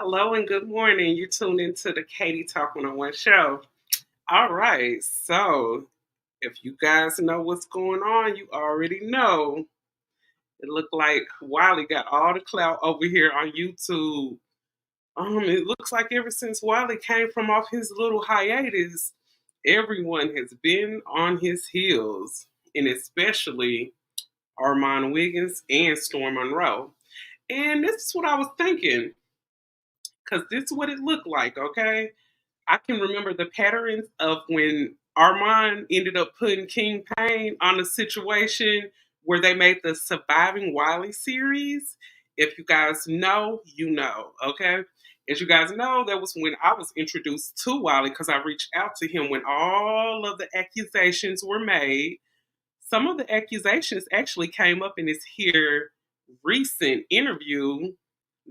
Hello and good morning. You're tuned into the Katie Talk 101 show. All right, so if you guys know what's going on, you already know. It looked like Wiley got all the clout over here on YouTube. It looks like ever since Wiley came from off his little hiatus, everyone has been on his heels, and especially Armon Wiggins and Storm Monroe. And this is what I was thinking, because this is what it looked like, okay? I can remember the patterns of when Armand ended up putting King Payne on a situation where they made the Surviving Wiley series. If you guys know, you know, okay? As you guys know, that was when I was introduced to Wiley because I reached out to him when all of the accusations were made. Some of the accusations actually came up in this here recent interview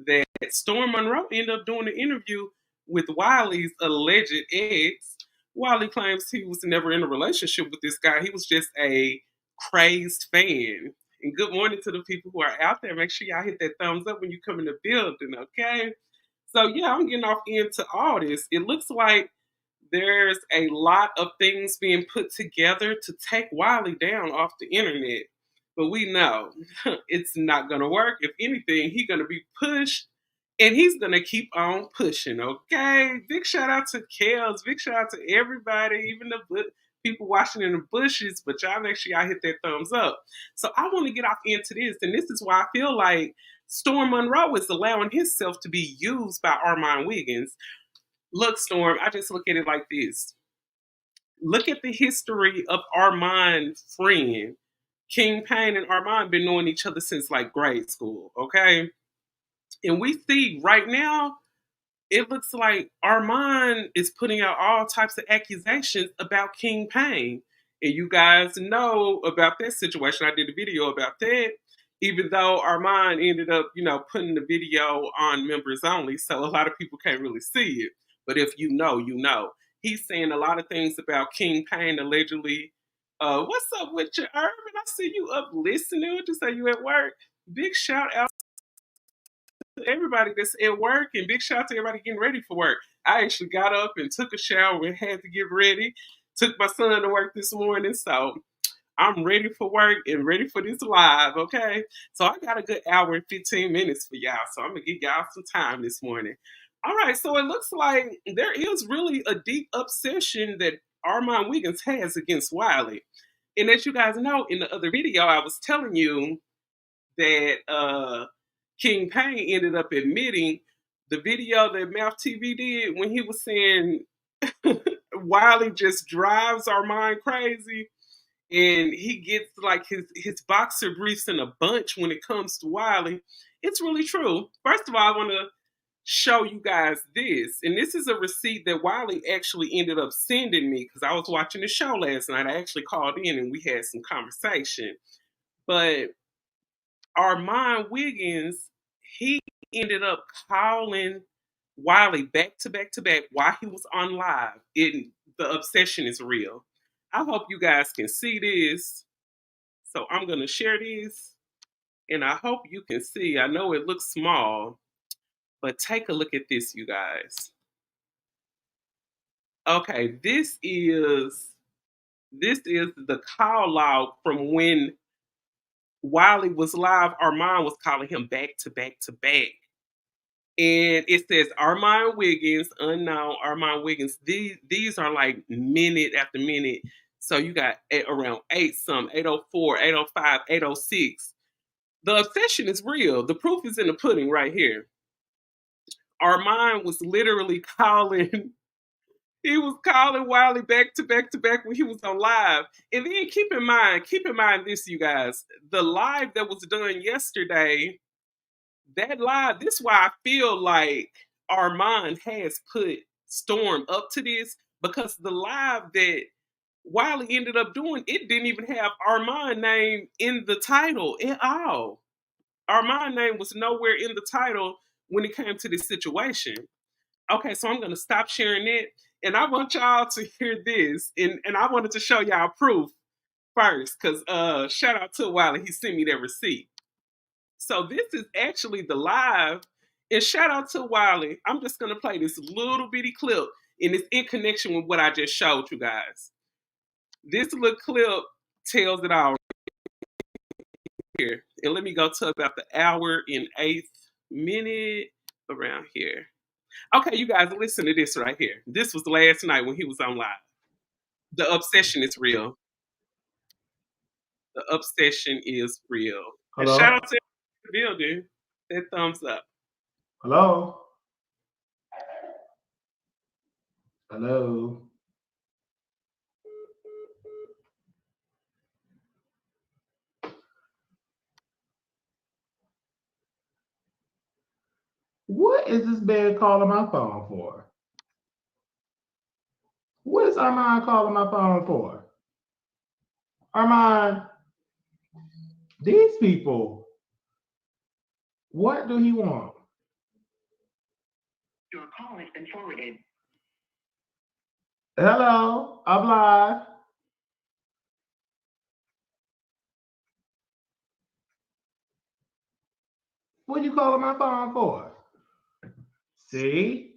that Storm Monroe ended up doing an interview with Wiley's alleged ex. Wiley claims he was never in a relationship with this guy. He was just a crazed fan. And good morning to the people who are out there. Make sure y'all hit that thumbs up when you come in the building, okay? So yeah, I'm getting off into all this. It looks like there's a lot of things being put together to take Wiley down off the internet. But we know it's not going to work. If anything, he's going to be pushed and he's going to keep on pushing, okay? Big shout out to Kels. Big shout out to everybody, even the people watching in the bushes. But y'all make sure y'all hit that thumbs up. So I want to get off into this. And this is why I feel like Storm Monroe is allowing himself to be used by Armon Wiggins. Look, Storm, I just look at it like this. Look at the history of Armand's friend. King Payne and Armand been knowing each other since like grade school, okay? And we see right now, it looks like Armand is putting out all types of accusations about King Payne. And you guys know about that situation. I did a video about that. Even though Armand ended up, putting the video on members only, so a lot of people can't really see it. But if you know, you know. He's saying a lot of things about King Payne allegedly. What's up with you, Urban? I see you up listening. What you say you at work? Big shout out to everybody that's at work, and big shout out to everybody getting ready for work. I actually got up and took a shower and had to get ready. Took my son to work this morning, so I'm ready for work and ready for this live, okay? So I got a good hour and 15 minutes for y'all. So I'm going to give y'all some time this morning. All right, so it looks like there is really a deep obsession that Armon Wiggins has against Wiley. And as you guys know, in the other video, I was telling you that King Payne ended up admitting the video that Mouth TV did when he was saying Wiley just drives Armon crazy. And he gets like his boxer briefs in a bunch when it comes to Wiley. It's really true. First of all, I want to show you guys this. And this is a receipt that Wiley actually ended up sending me because I was watching the show last night. I actually called in and we had some conversation. But Armon Wiggins, he ended up calling Wiley back to back to back while he was on live. The obsession is real. I hope you guys can see this. So I'm going to share this. And I hope you can see. I know it looks small. But take a look at this, you guys. Okay, this is the call log from when Wiley was live. Armon was calling him back to back to back. And it says Armon Wiggins, unknown Armon Wiggins. These are like minute after minute. So you got around 804, 805, 806. The obsession is real. The proof is in the pudding right here. Armon was literally calling. He was calling Wiley back to back to back when he was on live. And then keep in mind this, you guys. The live that was done yesterday, that live, this is why I feel like Armon has put Storm up to this, because the live that Wiley ended up doing, it didn't even have Armon name in the title at all. Armon name was nowhere in the title when it came to this situation. Okay, so I'm going to stop sharing it. And I want y'all to hear this. And I wanted to show y'all proof first, because shout out to Wiley. He sent me that receipt. So this is actually the live. And shout out to Wiley. I'm just gonna play this little bitty clip, and it's in connection with what I just showed you guys. This little clip tells it all here. And let me go to about the hour and 8th minute around here. Okay, you guys, listen to this right here. This was last night when he was on live. The obsession is real. The obsession is real. And shout Hello? out to the building. That thumbs up. Hello? Hello? What is this man calling my phone for? What is Armon calling my phone for? Armon, these people, what do he want? Your call has been forwarded. Hello, I'm live. What you calling my phone for? See?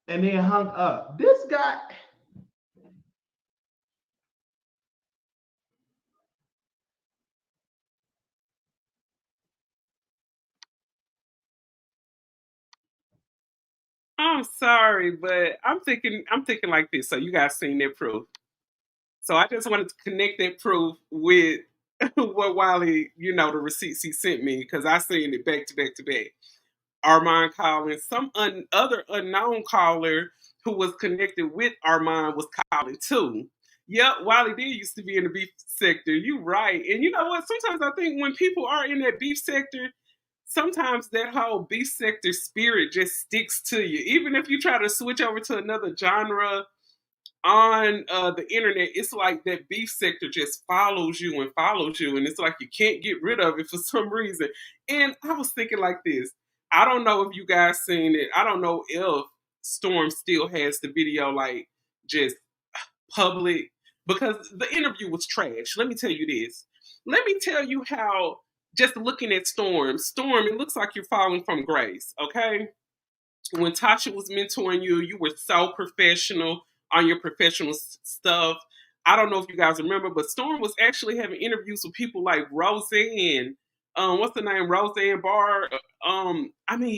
And then hung up. This guy. I'm sorry, but I'm thinking like this. So you guys seen that proof. So I just wanted to connect that proof with what Wiley, the receipts he sent me, because I seen it back to back to back. Armon calling, some other unknown caller who was connected with Armon was calling too. Yep, Wiley did used to be in the beef sector. You right. And you know what? Sometimes I think when people are in that beef sector, sometimes that whole beef sector spirit just sticks to you. Even if you try to switch over to another genre on the internet, it's like that beef sector just follows you and follows you, and it's like you can't get rid of it for some reason. And I was thinking like this. I don't know if you guys seen it. I don't know if Storm still has the video like just public, because the interview was trash. Let me tell you this. Let me tell you how, just looking at Storm, it looks like you're falling from grace, okay? When Tasha was mentoring you, you were so professional on your professional stuff. I don't know if you guys remember, but Storm was actually having interviews with people like Roseanne. What's the name? Roseanne Barr.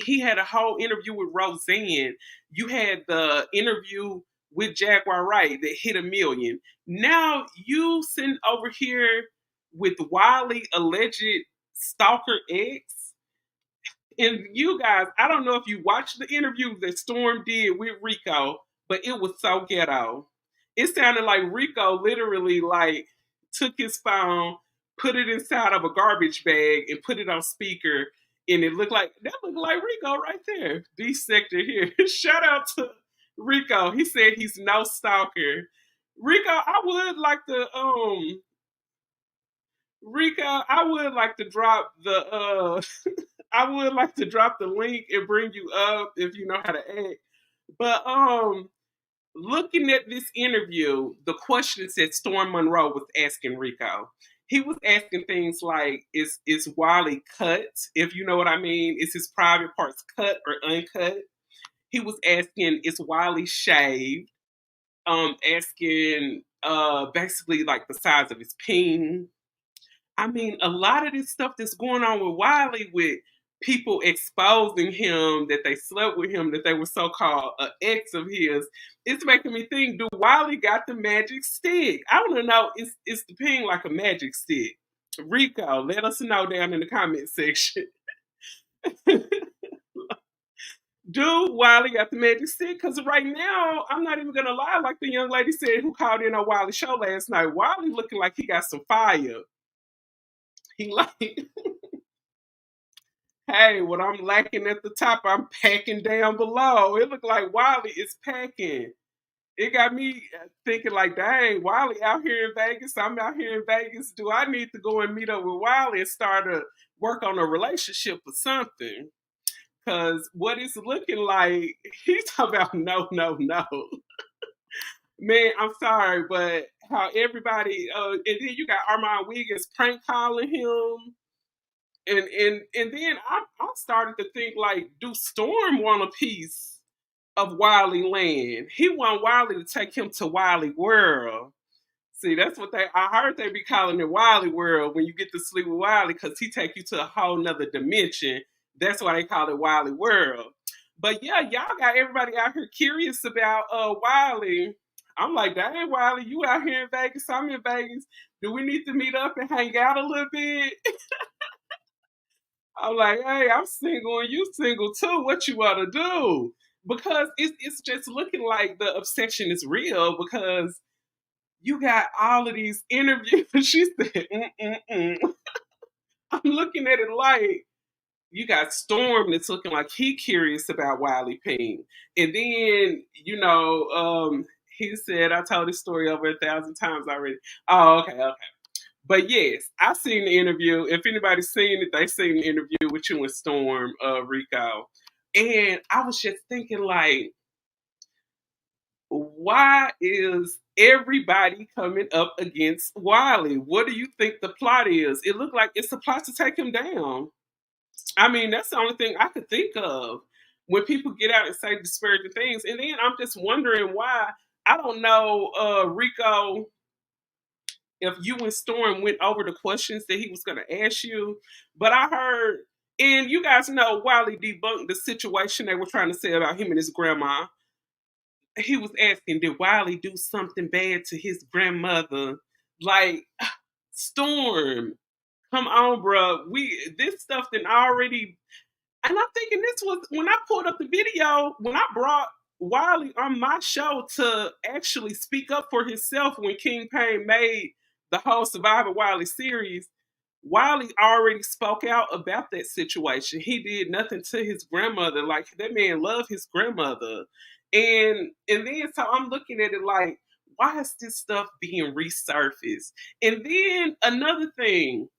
He had a whole interview with Roseanne. You had the interview with Jaguar Wright that hit 1 million. Now you sitting over here with Wiley, alleged stalker ex. And you guys, I don't know if you watched the interview that Storm did with Rico, but it was so ghetto. It sounded like Rico literally like took his phone, put it inside of a garbage bag, and put it on speaker, and it looked like Rico right there. B sector here. Shout out to Rico. He said he's no stalker. Rico, I would like to drop the I would like to drop the link and bring you up if you know how to act. But looking at this interview, the questions that Storm Monroe was asking Rico, he was asking things like, is Wiley cut? If you know what I mean, is his private parts cut or uncut? He was asking, is Wiley shaved? Asking basically like the size of his peen. I mean, a lot of this stuff that's going on with Wiley, with people exposing him, that they slept with him, that they were so-called an ex of his, it's making me think, do Wiley got the magic stick? I want to know, is the ping like a magic stick? Rico, let us know down in the comment section. Do Wiley got the magic stick? Because right now, I'm not even going to lie, like the young lady said who called in on Wiley's show last night, Wiley looking like he got some fire. He like, hey, what I'm lacking at the top, I'm packing down below. It looked like Wiley is packing. It got me thinking like, dang, Wiley out here in Vegas. I'm out here in Vegas. Do I need to go and meet up with Wiley and start to work on a relationship or something? Because what it's looking like, he's talking about no, no, no. Man, I'm sorry, but how everybody, and then you got Armon Wiggins prank calling him. And then I started to think like, do Storm want a piece of Wiley land? He want Wiley to take him to Wiley World. See, that's what I heard they be calling it Wiley World when you get to sleep with Wiley, because he take you to a whole nother dimension. That's why they call it Wiley World. But yeah, y'all got everybody out here curious about Wiley. I'm like, dang, Wiley, you out here in Vegas, I'm in Vegas. Do we need to meet up and hang out a little bit? I'm like, hey, I'm single and you single too. What you want to do? Because it's just looking like the obsession is real, because you got all of these interviews. She said, mm-mm-mm. I'm looking at it like, you got Storm that's looking like he curious about Wiley Ping. And then, he said, I told this story over 1,000 times already. Oh, okay. But yes, I've seen the interview. If anybody's seen it, they seen the interview with you and Storm, Rico. And I was just thinking, like, why is everybody coming up against Wiley? What do you think the plot is? It looked like it's a plot to take him down. I mean, that's the only thing I could think of when people get out and say disparaging things. And then I'm just wondering why. I don't know, Rico, if you and Storm went over the questions that he was going to ask you, but I heard, and you guys know, Wiley debunked the situation they were trying to say about him and his grandma. He was asking, did Wiley do something bad to his grandmother? Like, Storm, come on, bro. This stuff then already, and I'm thinking this was when I pulled up the video, when I brought Wiley on my show to actually speak up for himself when King Payne made the whole Survivor Wiley series. Wiley already spoke out about that situation. He did nothing to his grandmother. Like, that man loved his grandmother. And then so I'm looking at it like, why is this stuff being resurfaced? And then another thing,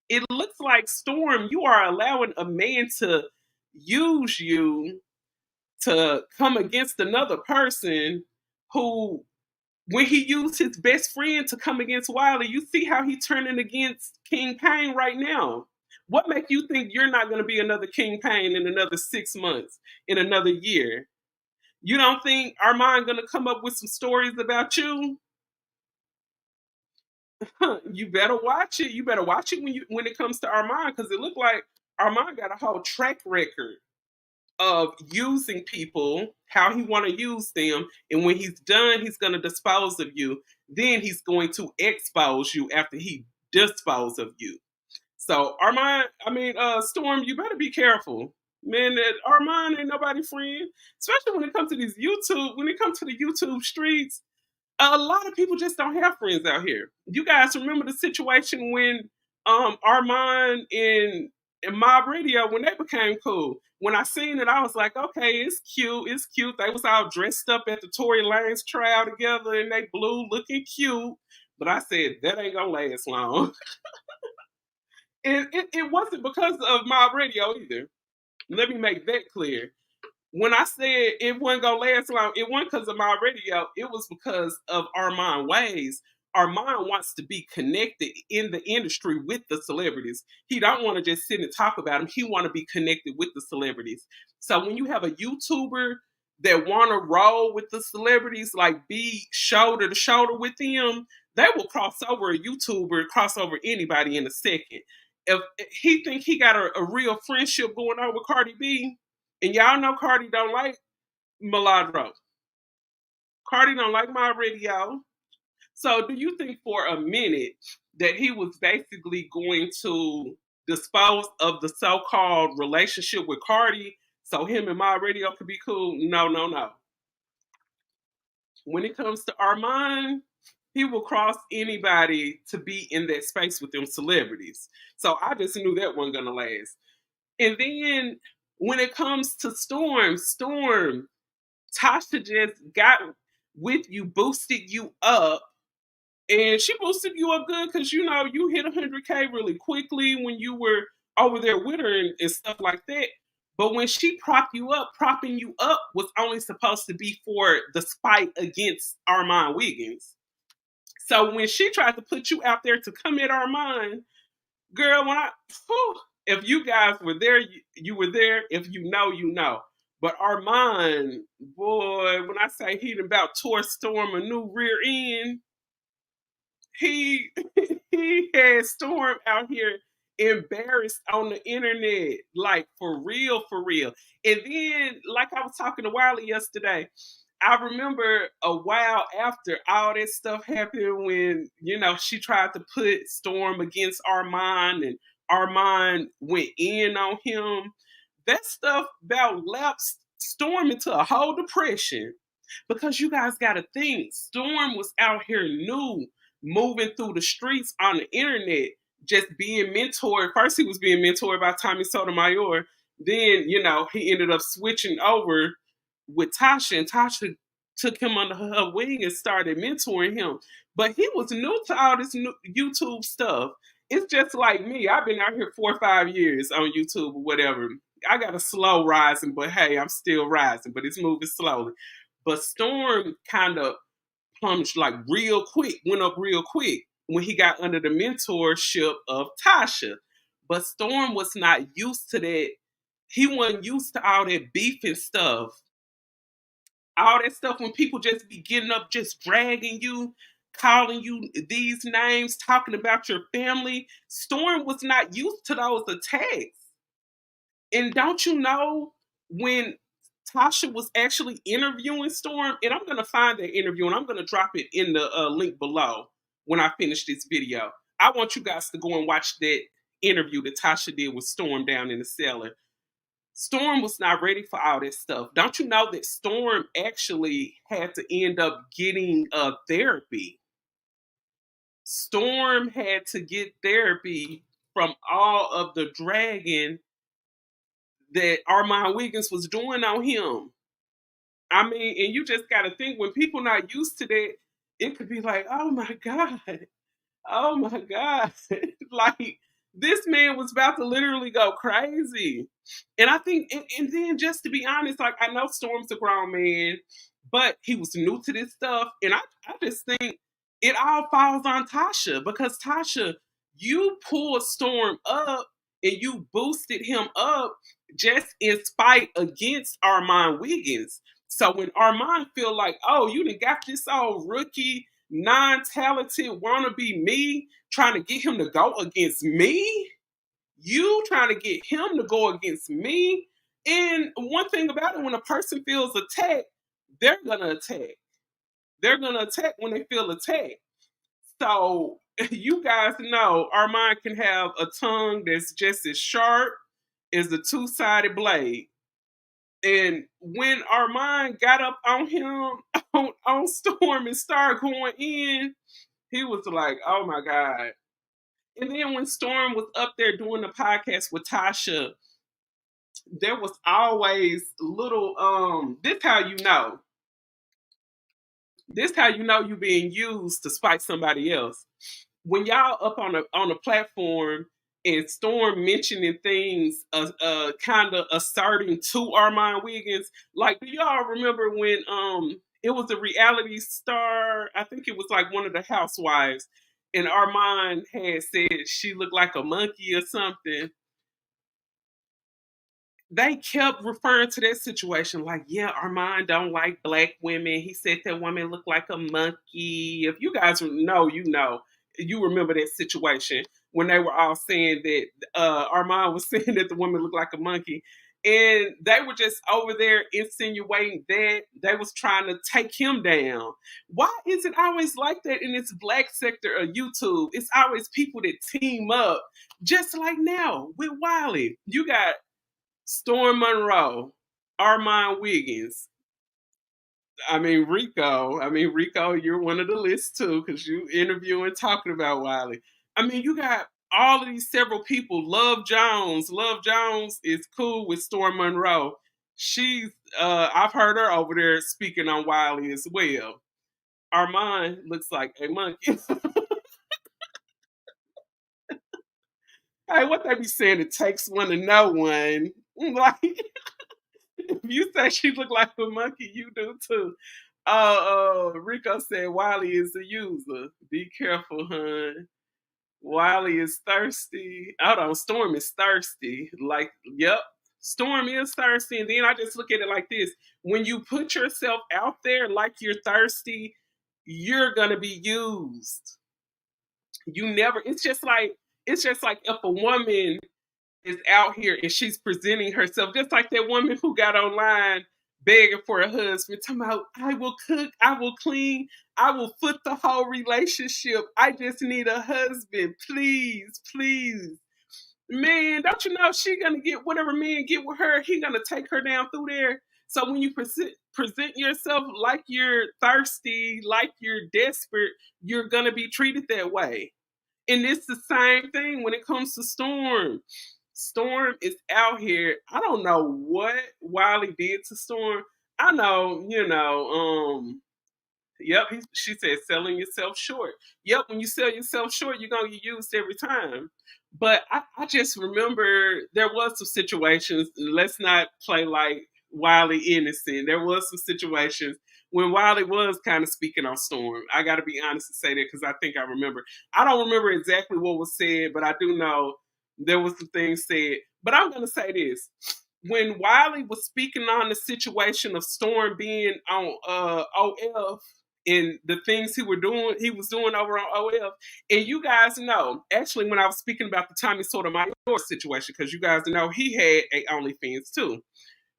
it looks like, Storm, you are allowing a man to use you to come against another person who, when he used his best friend to come against Wiley, you see how he's turning against King Payne right now. What makes you think you're not going to be another King Payne in another 6 months, in another year? You don't think Armon going to come up with some stories about you? You better watch it. You better watch it when it comes to Armon, because it looked like Armon got a whole track record of using people how he want to use them, and when he's done, he's going to dispose of you. Then he's going to expose you after he dispose of you. So Armon, Storm, you better be careful, man. That Armon ain't nobody friend, especially when it comes to these YouTube. When it comes to the YouTube streets, a lot of people just don't have friends out here. You guys remember the situation when Armon and Mob Radio, when they became cool. When I seen it, I was like, okay, it's cute, it's cute. They was all dressed up at the Tory Lanez trial together and they blue, looking cute. But I said, that ain't gonna last long. And it wasn't because of Mob Radio either. Let me make that clear. When I said it wasn't gonna last long, it wasn't because of my radio. It was because of Armon Ways. Armon wants to be connected in the industry with the celebrities. He don't want to just sit and talk about them. He want to be connected with the celebrities. So when you have a YouTuber that want to roll with the celebrities, like be shoulder to shoulder with them, they will cross over a YouTuber, cross over anybody in a second. If he think he got a real friendship going on with Cardi B, and y'all know Cardi don't like Mulatto. Cardi don't like my radio. So do you think for a minute that he was basically going to dispose of the so-called relationship with Cardi so him and my radio could be cool? No. When it comes to Armon, he will cross anybody to be in that space with them celebrities. So I just knew that wasn't gonna last. And then when it comes to Storm, Tasha just got with you, boosted you up, and she boosted you up good because you hit 100K really quickly when you were over there with her and stuff like that. But when she propping you up was only supposed to be for the spite against Armon Wiggins. So when she tried to put you out there to come at Armon, girl, If you guys were there, you were there. If you know, you know. But Armon, boy, when I say he done about tore Storm a new rear end, he he had Storm out here embarrassed on the internet, like for real, for real. And then, like I was talking to Wiley yesterday, I remember a while after all that stuff happened when, she tried to put Storm against Armon and Armon went in on him. That stuff about lapsed Storm into a whole depression. Because you guys got to think, Storm was out here new, moving through the streets on the internet, just being mentored. First, he was being mentored by Tommy Sotomayor. Then, he ended up switching over with Tasha, and Tasha took him under her wing and started mentoring him. But he was new to all this new YouTube stuff. It's just like me. I've been out here 4 or 5 years on YouTube or whatever. I got a slow rising, but hey, I'm still rising, but it's moving slowly. But Storm kind of plunged like real quick, went up real quick when he got under the mentorship of Tasha. But Storm was not used to that. He wasn't used to all that beef and stuff. All that stuff when people just be getting up, just dragging you, calling you these names, talking about your family. Storm was not used to those attacks. And don't you know when Tasha was actually interviewing Storm, and I'm going to find that interview and I'm going to drop it in the link below when I finish this video. I want you guys to go and watch that interview that Tasha did with Storm down in the cellar. Storm was not ready for all this stuff. Don't you know that Storm actually had to end up getting therapy? Storm had to get therapy from all of the dragging that Armon Wiggins was doing on him. I mean, and you just got to think, when people not used to that, it could be like, oh my God, oh my God. Like, this man was about to literally go crazy. And I think, and then just to be honest, like, I know Storm's a grown man, but he was new to this stuff. And I just think it all falls on Tasha, because Tasha, you pulled Storm up and you boosted him up just in spite against Armon Wiggins. So when Armon feel like, oh, you done got this old rookie, non-talented wannabe me trying to get him to go against me, you trying to get him to go against me. And one thing about it, when a person feels attacked, they're gonna attack. They're gonna attack when they feel attacked. So you guys know Armon can have a tongue that's just as sharp as a two-sided blade. And when Armon got up on him on Storm and started going in, he was like, oh my God. And then when Storm was up there doing the podcast with Tasha, there was always little this how you know. This how you know you being used to spite somebody else. When y'all up on a platform and Storm mentioning things, kind of asserting to Armon Wiggins, like, do y'all remember when it was a reality star? I think it was like one of the housewives, and Armon had said she looked like a monkey or something. They kept referring to that situation like, yeah, Armon don't like black women. He said that woman looked like a monkey. If you guys know, you remember that situation when they were all saying that Armon was saying that the woman looked like a monkey. And they were just over there insinuating that they was trying to take him down. Why is it always like that in this black sector of YouTube? It's always people that team up, just like now with Wiley. You got Storm Monroe, Armon Wiggins. Rico, you're one of the list too, because you interviewing talking about Wiley. I mean, you got all of these several people. Love Jones. Love Jones is cool with Storm Monroe. She's I've heard her over there speaking on Wiley as well. Armon looks like a monkey. Hey, what they be saying? It takes one to know one. Like, if you say she look like a monkey, you do too. Rico said Wiley is a user. Be careful, hun. Wiley is thirsty. Hold on, Storm is thirsty. Like, yep, Storm is thirsty. And then I just look at it like this: when you put yourself out there like you're thirsty, you're gonna be used. You never. It's just like if a woman is out here and she's presenting herself just like that woman who got online begging for a husband, talking about, I will cook, I will clean, I will foot the whole relationship. I just need a husband. Please, please. Man, don't you know she gonna get whatever man get with her, he gonna take her down through there. So when you present yourself like you're thirsty, like you're desperate, you're gonna be treated that way. And it's the same thing when it comes to Storm. Storm is out here. I don't know what Wiley did to Storm. I know, yep, she said selling yourself short. Yep, when you sell yourself short, you're going to get used every time. But I just remember there was some situations, let's not play like Wiley innocent. There was some situations when Wiley was kind of speaking on Storm. I got to be honest and say that because I think I remember. I don't remember exactly what was said, but I do know there was some things said. But I'm going to say this: when Wiley was speaking on the situation of Storm being on OF and the things he was doing over on OF, and you guys know, actually, when I was speaking about the Tommy Sotomayor situation, because you guys know he had a OnlyFans too.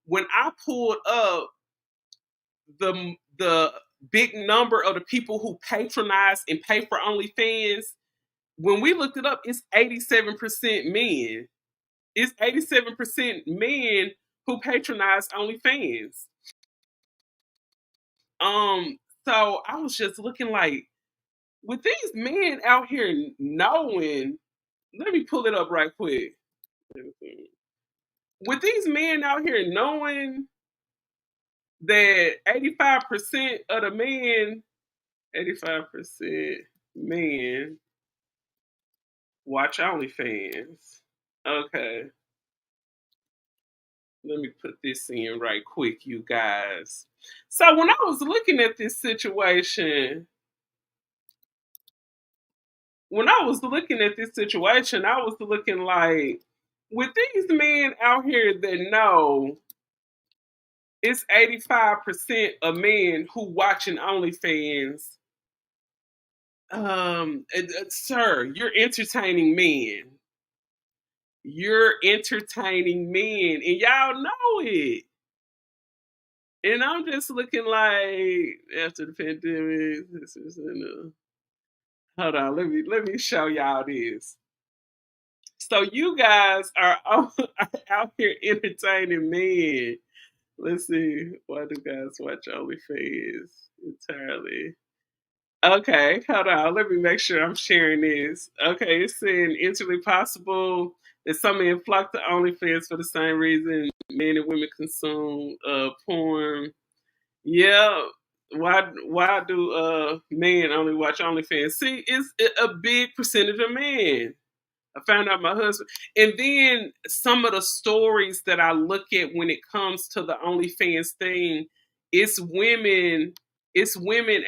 When I pulled up the big number of the people who patronize and pay for OnlyFans, when we looked it up, it's 87% men. It's 87% men who patronize OnlyFans. So I was just looking like, with these men out here knowing, let me pull it up right quick. With these men out here knowing that 85% of the men, 85% men watch OnlyFans. Okay. Let me put this in right quick, you guys. So when I was looking at this situation, I was looking like, with these men out here that know it's 85% of men who watching OnlyFans, sir, you're entertaining men. You're entertaining men, and y'all know it. And I'm just looking like, after the pandemic, this is in hold on, let me show y'all this. So you guys are out here entertaining men. Let's see. Why do guys watch OnlyFans entirely? Okay, hold on. Let me make sure I'm sharing this. Okay, it's saying entirely possible that some men flock to OnlyFans for the same reason men and women consume porn. Yeah. Why do men only watch OnlyFans? See, it's a big percentage of men. I found out my husband. And then some of the stories that I look at when it comes to the OnlyFans thing, it's women,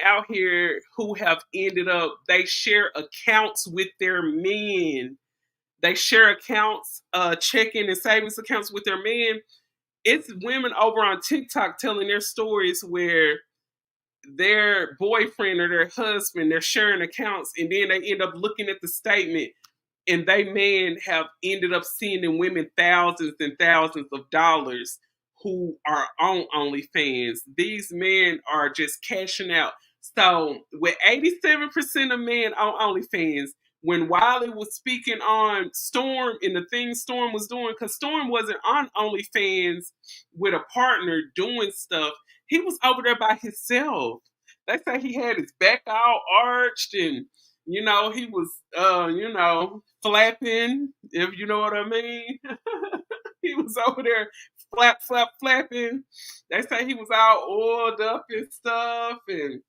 out here who have ended up, they share accounts with their men. They share accounts, checking and savings accounts with their men. It's women over on TikTok telling their stories where their boyfriend or their husband, they're sharing accounts, and then they end up looking at the statement, and they men have ended up sending women thousands and thousands of dollars who are on OnlyFans. These men are just cashing out. So with 87% of men on OnlyFans, when Wiley was speaking on Storm and the things Storm was doing, because Storm wasn't on OnlyFans with a partner doing stuff, he was over there by himself. They say he had his back all arched, and he was flapping, if you know what I mean. He was over there flapping. They say he was all oiled up and stuff. And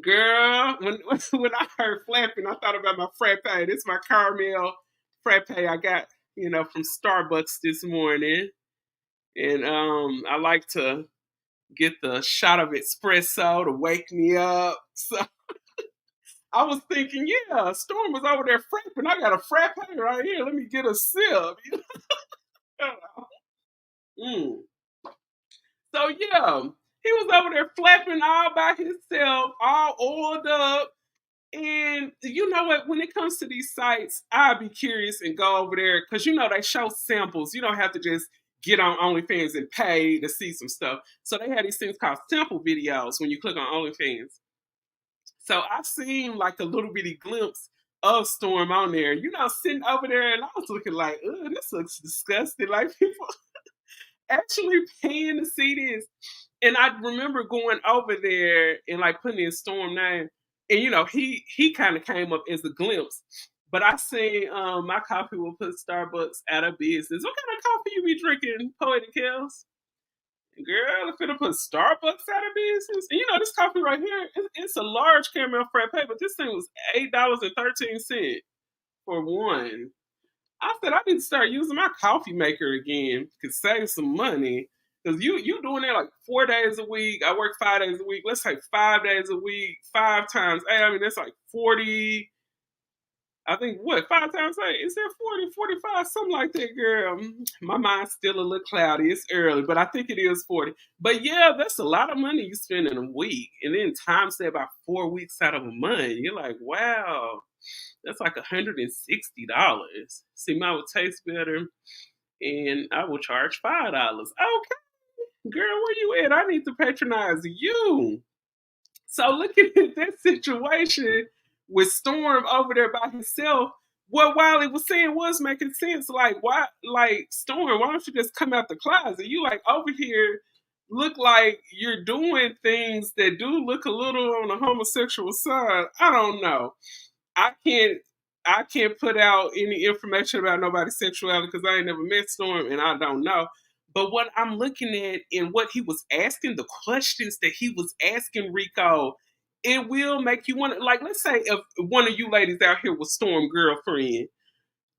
girl, when I heard flapping, I thought about my frappe. This is my caramel frappe I got, from Starbucks this morning. And I like to get the shot of espresso to wake me up. So I was thinking, yeah, Storm was over there frapping. I got a frappe right here. Let me get a sip. Mm. So yeah, he was over there flapping all by himself, all oiled up. And you know what? When it comes to these sites, I'd be curious and go over there because they show samples. You don't have to just get on OnlyFans and pay to see some stuff. So they had these things called sample videos when you click on OnlyFans. So I seen like a little bitty glimpse of Storm on there, sitting over there, and I was looking like, ugh, this looks disgusting. Like people actually paying to see this. And I remember going over there and like putting in Storm name, and he kind of came up as a glimpse. But I seen my coffee will put Starbucks out of business. What kind of coffee you be drinking, Poetic Kels? Girl, if it'll put Starbucks out of business. And this coffee right here, it's a large caramel frappe, but this thing was $8.13 for one. I said I need to start using my coffee maker again to save some money. Cause you doing that like 4 days a week. I work 5 days a week. Let's say 5 days a week, 5 times. Hey, I mean that's like 40. I think what 5 times 8? Is there 40, 45, something like that, girl? My mind's still a little cloudy. It's early, but I think it is 40. But yeah, that's a lot of money you spend in a week, and then times that about 4 weeks out of a month. You're like, wow. That's like $160. See, mine would taste better, and I will charge $5. Okay, girl, where you at? I need to patronize you. So looking at that situation with Storm over there by himself, what Wiley was saying was making sense. Like, why, like Storm? Why don't you just come out the closet? You like over here look like you're doing things that do look a little on the homosexual side. I don't know. I can't I can't put out any information about nobody's sexuality because I ain't never met Storm and I don't know. But what I'm looking at and what he was asking, the questions that he was asking Rico, it will make you want to, like, let's say if one of you ladies out here was Storm girlfriend.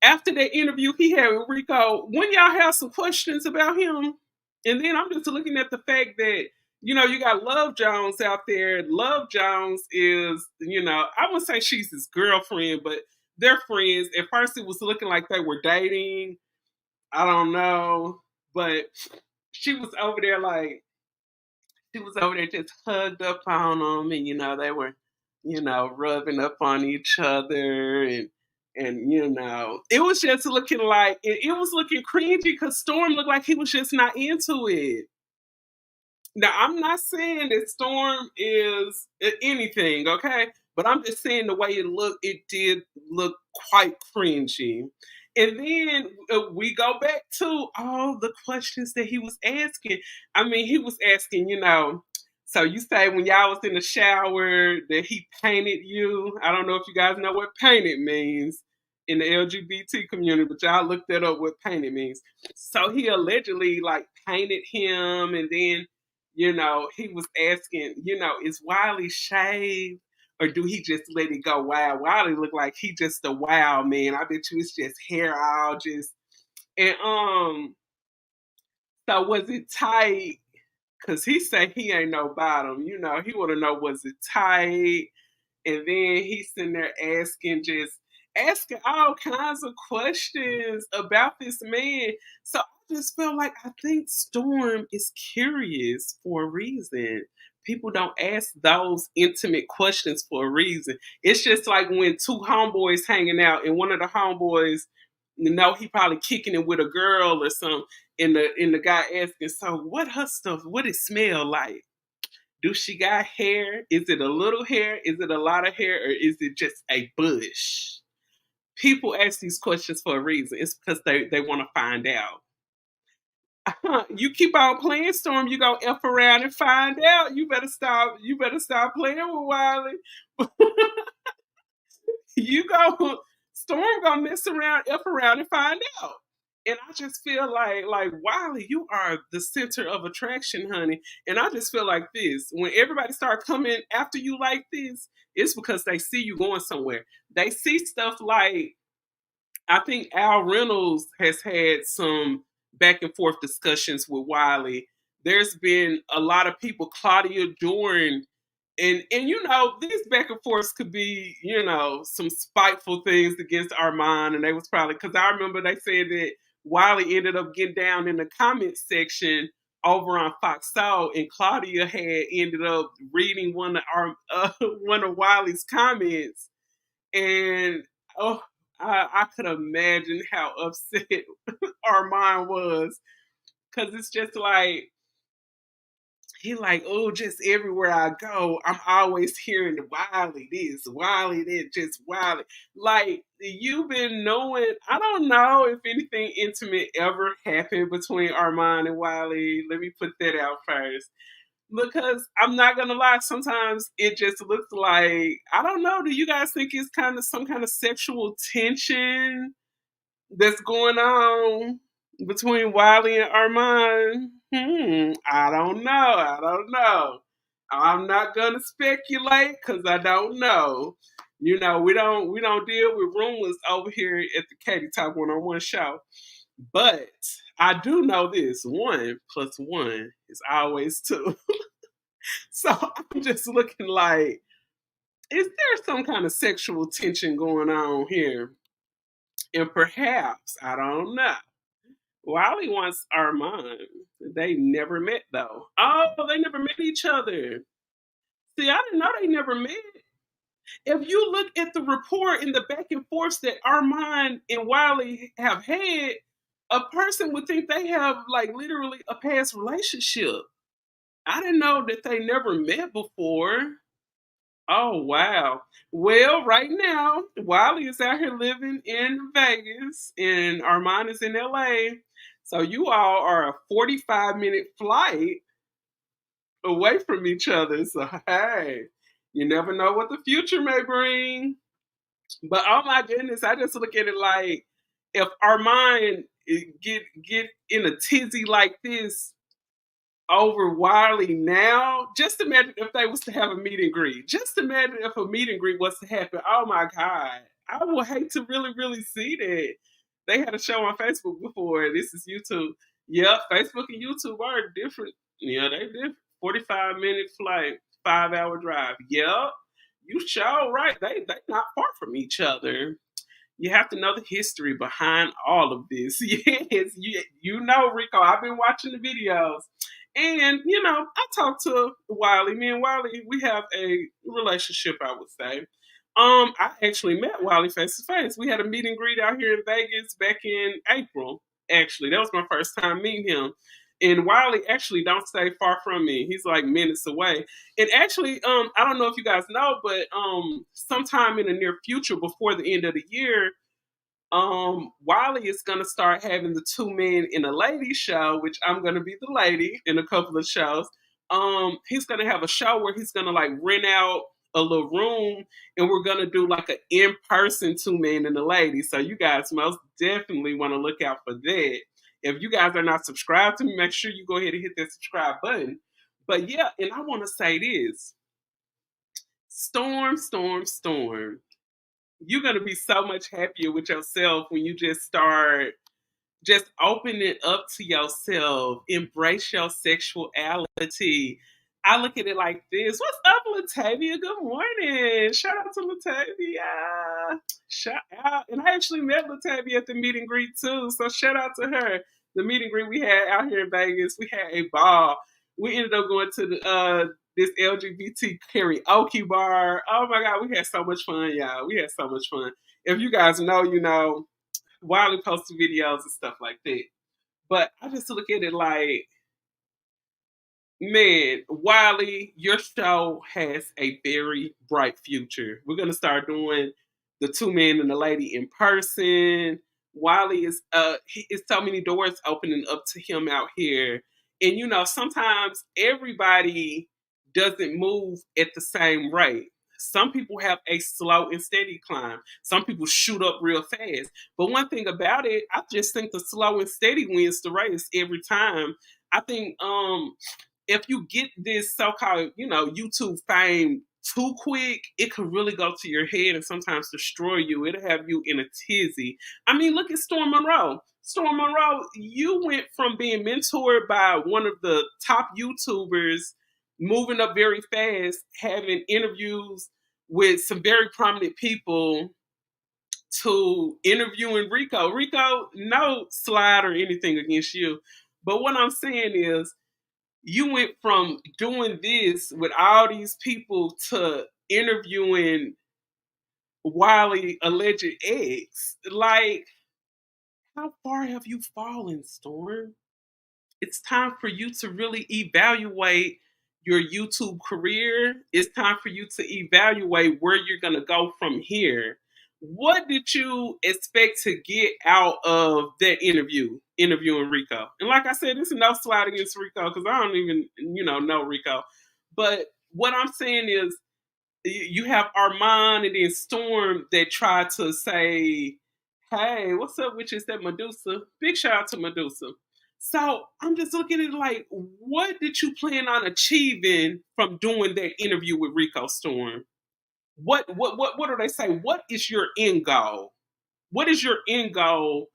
After that interview he had with Rico, when y'all have some questions about him, and then I'm just looking at the fact that you got Love Jones out there. Love Jones is, I wouldn't say she's his girlfriend, but they're friends. At first, it was looking like they were dating. I don't know, but she was over there like she was over there just hugged up on them, and they were, rubbing up on each other, and it was just looking like it was looking cringy because Storm looked like he was just not into it. Now, I'm not saying that Storm is anything, okay? But I'm just saying the way it did look quite cringy. And then we go back to all the questions that he was asking. I mean, he was asking, so you say when y'all was in the shower that he painted you. I don't know if you guys know what painted means in the LGBT community, but y'all look that up what painted means. So he allegedly like painted him, and then he was asking, is Wiley shaved or do he just let it go wild? Wiley looked like he just a wild man. I bet you it's just hair all just and so was it tight? Cause he said he ain't no bottom. He wanna know was it tight? And then he's sitting there asking all kinds of questions about this man. So I just feel like I think Storm is curious for a reason. People don't ask those intimate questions for a reason. It's just like when two homeboys hanging out and one of the homeboys, he probably kicking it with a girl or something, and the guy asking, so what her stuff, what it smell like? Do she got hair? Is it a little hair? Is it a lot of hair? Or is it just a bush? People ask these questions for a reason. It's because they want to find out. You keep on playing Storm, you gonna F around and find out. You better stop. You better stop playing with Wiley. You go Storm gonna mess around, F around and find out. And I just feel like Wiley, you are the center of attraction, honey. And I just feel like this. When everybody start coming after you like this, it's because they see you going somewhere. They see stuff like I think Al Reynolds has had some back and forth discussions with Wiley. There's been a lot of people, Claudia Jordan And you know, these back and forths could be, you know, some spiteful things against Armon, and they was probably because I remember they said that Wiley ended up getting down in the comment section over on Fox Soul, and Claudia had ended up reading one of our one of Wiley's comments, and oh, I could imagine how upset Armon was because it's just like he like, oh, just everywhere I go, I'm always hearing Wiley this, Wiley that, just Wiley. Like you've been knowing, I don't know if anything intimate ever happened between Armon and Wiley. Let me put that out first. Because I'm not gonna lie, sometimes it just looks like I don't know. Do you guys think it's kind of some kind of sexual tension that's going on between Wiley and Armand? I don't know. I don't know. I'm not gonna speculate because I don't know. You know, we don't deal with rumors over here at the Katie Talk 101 show. But I do know this: 1 plus 1 is always 2. So I'm just looking like, is there some kind of sexual tension going on here? And perhaps, I don't know. Wiley wants Armand. They never met though. Oh, they never met each other. See, I didn't know they never met. If you look at the report and the back and forth that Armand and Wiley have had, a person would think they have like literally a past relationship. I didn't know that they never met before. Oh wow. Well, right now, Wiley is out here living in Vegas and Armand is in LA. So you all are a 45-minute flight away from each other. So hey, you never know what the future may bring. But oh my goodness, I just look at it like if Armand get in a tizzy like this over Wiley now. Just imagine if they was to have a meet and greet. Just imagine if a meet and greet was to happen. Oh my God. I would hate to really, really see that. They had a show on Facebook before. This is YouTube. Yep, Facebook and YouTube are different. Yeah, they different. 45-minute flight, 5-hour drive. Yep. You sure right. They not far from each other. You have to know the history behind all of this. Yes, you know, Rico. I've been watching the videos, and you know, I talked to Wiley. Me and Wiley, we have a relationship, I would say. I actually met Wiley face to face. We had a meet and greet out here in Vegas back in April. Actually, that was my first time meeting him. And Wiley actually don't stay far from me. He's like minutes away. And actually, I don't know if you guys know, but sometime in the near future, before the end of the year, Wiley is gonna start having the two men in a lady show, which I'm gonna be the lady in a couple of shows. He's gonna have a show where he's gonna like rent out a little room, and we're gonna do like an in-person two men and a lady. So you guys most definitely want to look out for that. If you guys are not subscribed to me, make sure you go ahead and hit that subscribe button. But yeah, and I want to say this: storm, storm, storm. You're gonna be so much happier with yourself when you just start just open it up to yourself, embrace your sexuality. I look at it like this. What's up, Latavia? Good morning. Shout out to Latavia. Shout out. And I actually met Latavia at the meet and greet too. So shout out to her. The meet and greet we had out here in Vegas, we had a ball. We ended up going to this LGBT karaoke bar. Oh my God, we had so much fun, y'all. We had so much fun. If you guys know, you know, Wiley posted videos and stuff like that. But I just look at it like, man, Wiley, your show has a very bright future. We're gonna start doing the two men and the lady in person. Wiley is so many doors opening up to him out here. And you know, sometimes everybody doesn't move at the same rate. Some people have a slow and steady climb. Some people shoot up real fast. But one thing about it, I just think the slow and steady wins the race every time. I think if you get this so-called, you know, YouTube fame too quick, it could really go to your head and sometimes destroy you. It'll have you in a tizzy. I mean, look at Storm Monroe. Storm Monroe, you went from being mentored by one of the top YouTubers moving up very fast, having interviews with some very prominent people to interviewing Rico. Rico, no slide or anything against you. But what I'm saying is, you went from doing this with all these people to interviewing Wiley alleged ex. Like, how far have you fallen, Storm? It's time for you to really evaluate your YouTube career. It's time for you to evaluate where you're going to go from here. What did you expect to get out of that interviewing Rico? And like I said, this is no slide against Rico because I don't even, know Rico. But what I'm saying is, you have Armon and then Storm that try to say, hey, what's up with you? Is that Medusa? Big shout out to Medusa. So I'm just looking at it like, what did you plan on achieving from doing that interview with Rico Storm? What do they say? What is your end goal? What is your end goal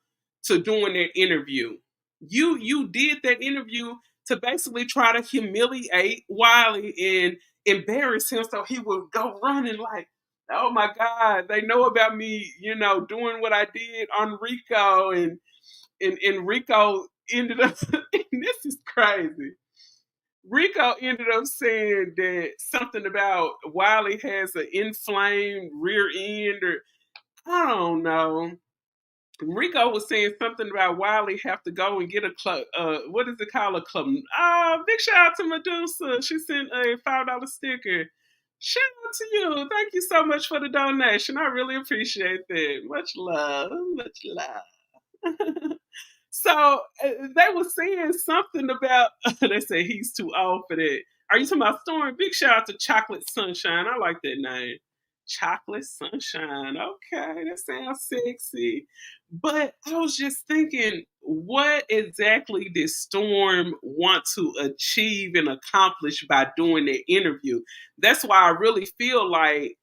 to doing that interview? You did that interview to basically try to humiliate Wiley and embarrass him so he would go running like, oh my God, they know about me, doing what I did on Rico, and Rico ended up and this is crazy. Rico ended up saying that something about Wiley has an inflamed rear end, or I don't know. Rico was saying something about Wiley have to go and get a club. What is it called? A club. Big shout out to Medusa. She sent a $5 sticker. Shout out to you. Thank you so much for the donation. I really appreciate that. Much love. Much love. So they were saying something about, they say he's too old for that. Are you talking about Storm? Big shout out to Chocolate Sunshine. I like that name. Chocolate Sunshine. Okay, that sounds sexy. But I was just thinking, what exactly did Storm want to achieve and accomplish by doing that interview? That's why I really feel like,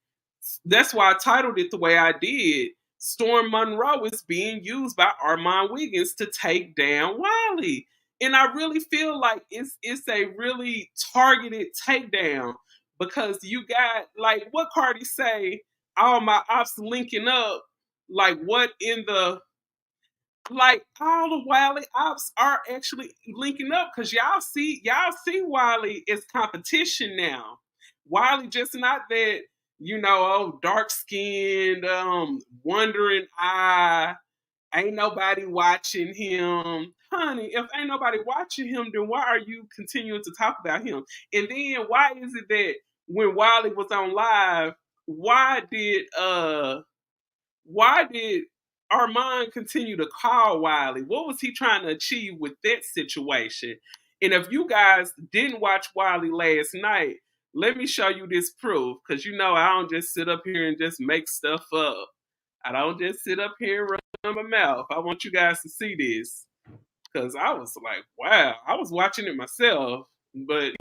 that's why I titled it the way I did. Storm Monroe is being used by Armon Wiggins to take down Wiley. And I really feel like it's a really targeted takedown because you got, like, what Cardi say, all my ops linking up, like what in the, like all the Wiley ops are actually linking up because y'all see Wiley as competition now. Wiley just not that, dark skinned, wondering eye, ain't nobody watching him. Honey, if ain't nobody watching him, then why are you continuing to talk about him? And then why is it that when Wiley was on live, why did Armon continue to call Wiley? What was he trying to achieve with that situation? And if you guys didn't watch Wiley last night, let me show you this proof. Because I don't just sit up here and just make stuff up. I don't just sit up here and run my mouth. I want you guys to see this. Because I was like, wow, I was watching it myself. But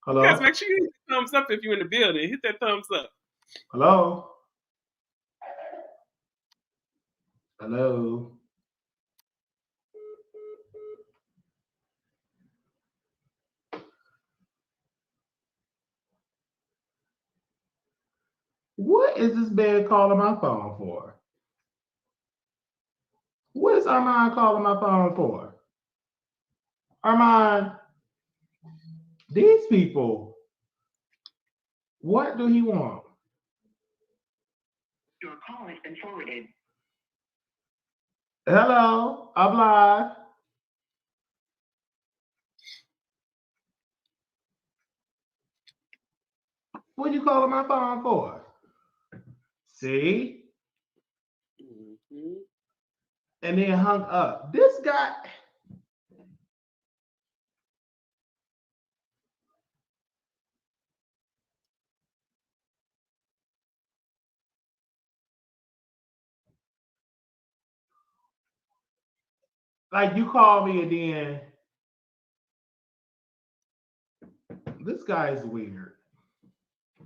Hello? you guys, make sure you hit the thumbs up if you're in the building. Hit that thumbs up. Hello? Hello? What is this man calling my phone for? What is Armon calling my phone for? Armon, these people, what do he want? Your call has been forwarded. Hello, I'm live. What you calling my phone for? See? Mm-hmm. And then hung up. This guy. Like, you call me and then this guy is weird.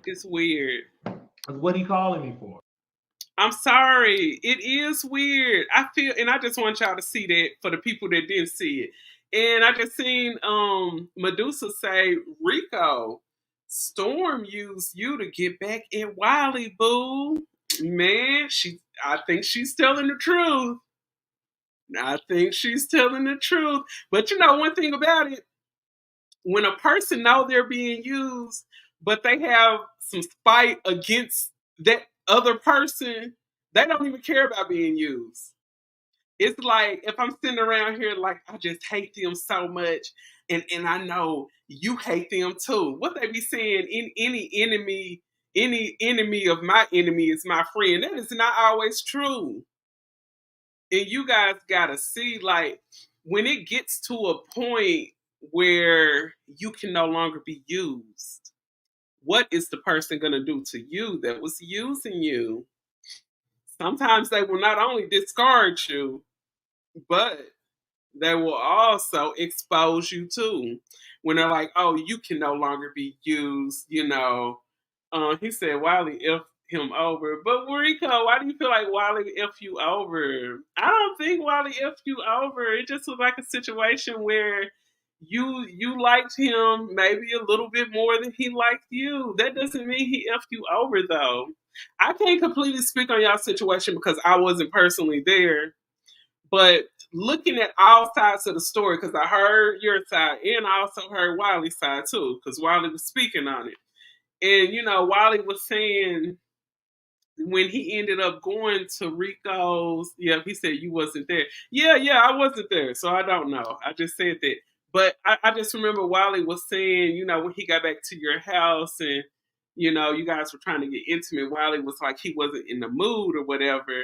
It's weird. What he calling me for? I'm sorry. It is weird. I feel, and I just want y'all to see that for the people that didn't see it. And I just seen Medusa say, Rico, Storm used you to get back at Wiley, boo. Man, I think she's telling the truth. I think she's telling the truth. But you know, one thing about it, when a person know they're being used, but they have some spite against that other person, they don't even care about being used. It's like if I'm sitting around here like I just hate them so much, and I know you hate them too. What they be saying in any enemy of my enemy is my friend. That is not always true. And you guys gotta see, like, when it gets to a point where you can no longer be used, what is the person gonna do to you that was using you? Sometimes they will not only discard you, but they will also expose you too. When they're like, oh, you can no longer be used, you know. He said Wiley F him over. But Rico, why do you feel like Wiley F you over? I don't think Wiley F you over. It just was like a situation where you liked him maybe a little bit more than he liked you. That doesn't mean he F you over though. I can't completely speak on y'all situation because I wasn't personally there. But looking at all sides of the story, because I heard your side and I also heard Wiley's side too, because Wiley was speaking on it. And you know, Wiley was saying when he ended up going to Rico's, yeah, he said you wasn't there. Yeah, I wasn't there, so I don't know. I just said that. But I just remember Wiley was saying, you know, when he got back to your house and, you know, you guys were trying to get intimate, Wiley was like he wasn't in the mood or whatever.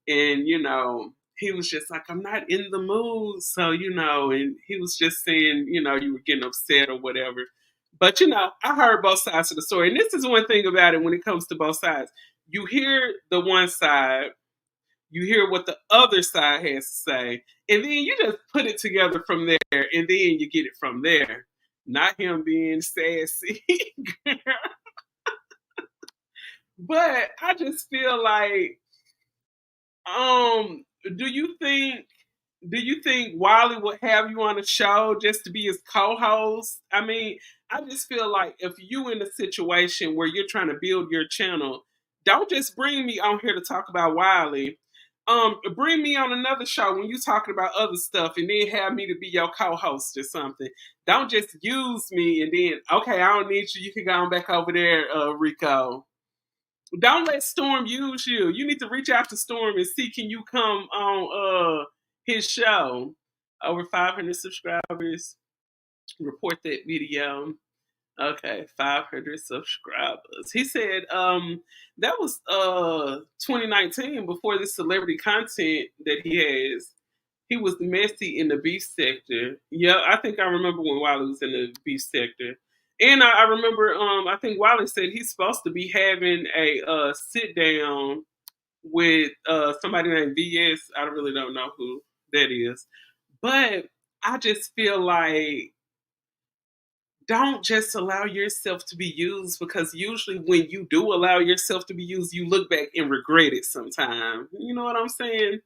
And, you know, he was just like, I'm not in the mood. So, you know, and he was just saying, you know, you were getting upset or whatever. But, you know, I heard both sides of the story. And this is one thing about it when it comes to both sides. You hear the one side, you hear what the other side has to say, and then you just put it together from there, and then you get it from there. Not him being sassy. But I just feel like, do you think Wiley would have you on the show just to be his co-host? I mean, I just feel like if you in a situation where you're trying to build your channel, don't just bring me on here to talk about Wiley. Bring me on another show when you're talking about other stuff, and then have me to be your co-host or something. Don't just use me and then okay, I don't need you. You can go on back over there, Rico. Don't let Storm use you. You need to reach out to Storm and see can you come on his show. Over 500 subscribers. Report that video. Okay, 500 subscribers. He said that was 2019 before the celebrity content that he has. He was messy in the beef sector. Yeah, I think I remember when Wiley was in the beef sector. And I remember, I think Wiley said he's supposed to be having a sit down with somebody named VS. I really don't know who that is. But I just feel like don't just allow yourself to be used, because usually when you do allow yourself to be used, you look back and regret it sometime. You know what I'm saying?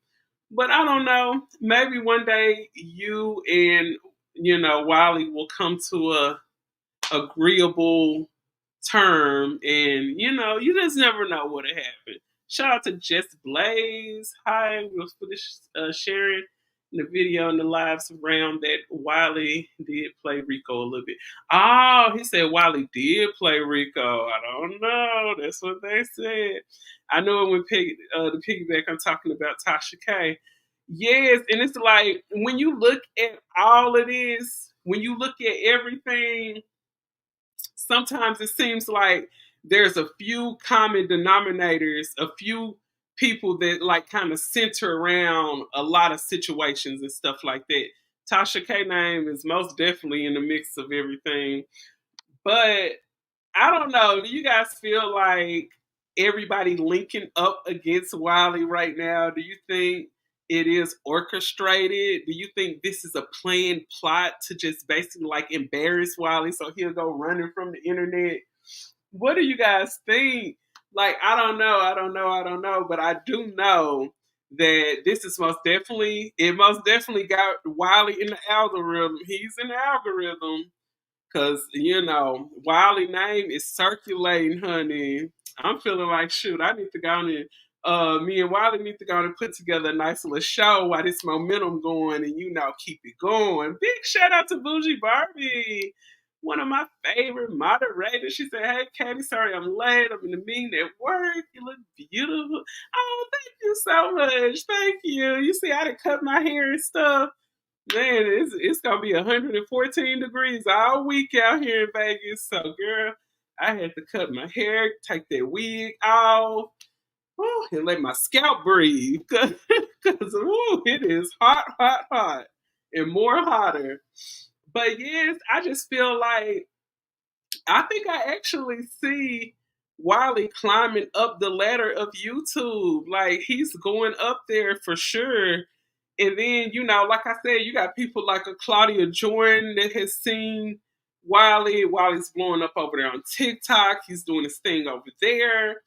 But I don't know. Maybe one day you and, you know, Wiley will come to a agreeable term, and you know, you just never know what'll happen. Shout out to Jess Blaze. Hi, we'll finish sharing the video and the lives around that Wiley did play Rico a little bit. Oh, he said Wiley did play Rico. I don't know. That's what they said. I know it when the piggyback I'm talking about Tasha K. Yes, and it's like when you look at all of this, when you look at everything, sometimes it seems like there's a few common denominators, a few people that like kind of center around a lot of situations and stuff like that. Tasha K name is most definitely in the mix of everything. But I don't know. Do you guys feel like everybody linking up against Wiley right now? Do you think it is orchestrated? Do you think this is a planned plot to just basically like embarrass Wiley so he'll go running from the internet? What do you guys think? Like, I don't know, but I do know that this is most definitely got Wiley in the algorithm. He's in the algorithm because, Wiley name is circulating, honey. I'm feeling like, shoot, I need to go on and, me and Wiley need to go on and put together a nice little show while this momentum going and, keep it going. Big shout out to Bougie Barbie, one of my favorite moderators. She said, hey, Katie, sorry I'm late. I'm in a meeting at work. You look beautiful. Oh, thank you so much. Thank you. You see, I done cut my hair and stuff. Man, it's gonna be 114 degrees all week out here in Vegas. So, girl, I had to cut my hair, take that wig off, and let my scalp breathe. Cause it is hot, hot, hot, and more hotter. But yes, I just feel like I think I actually see Wiley climbing up the ladder of YouTube. Like he's going up there for sure. And then, like I said, you got people like a Claudia Jordan that has seen Wiley. Wiley's blowing up over there on TikTok. He's doing his thing over there.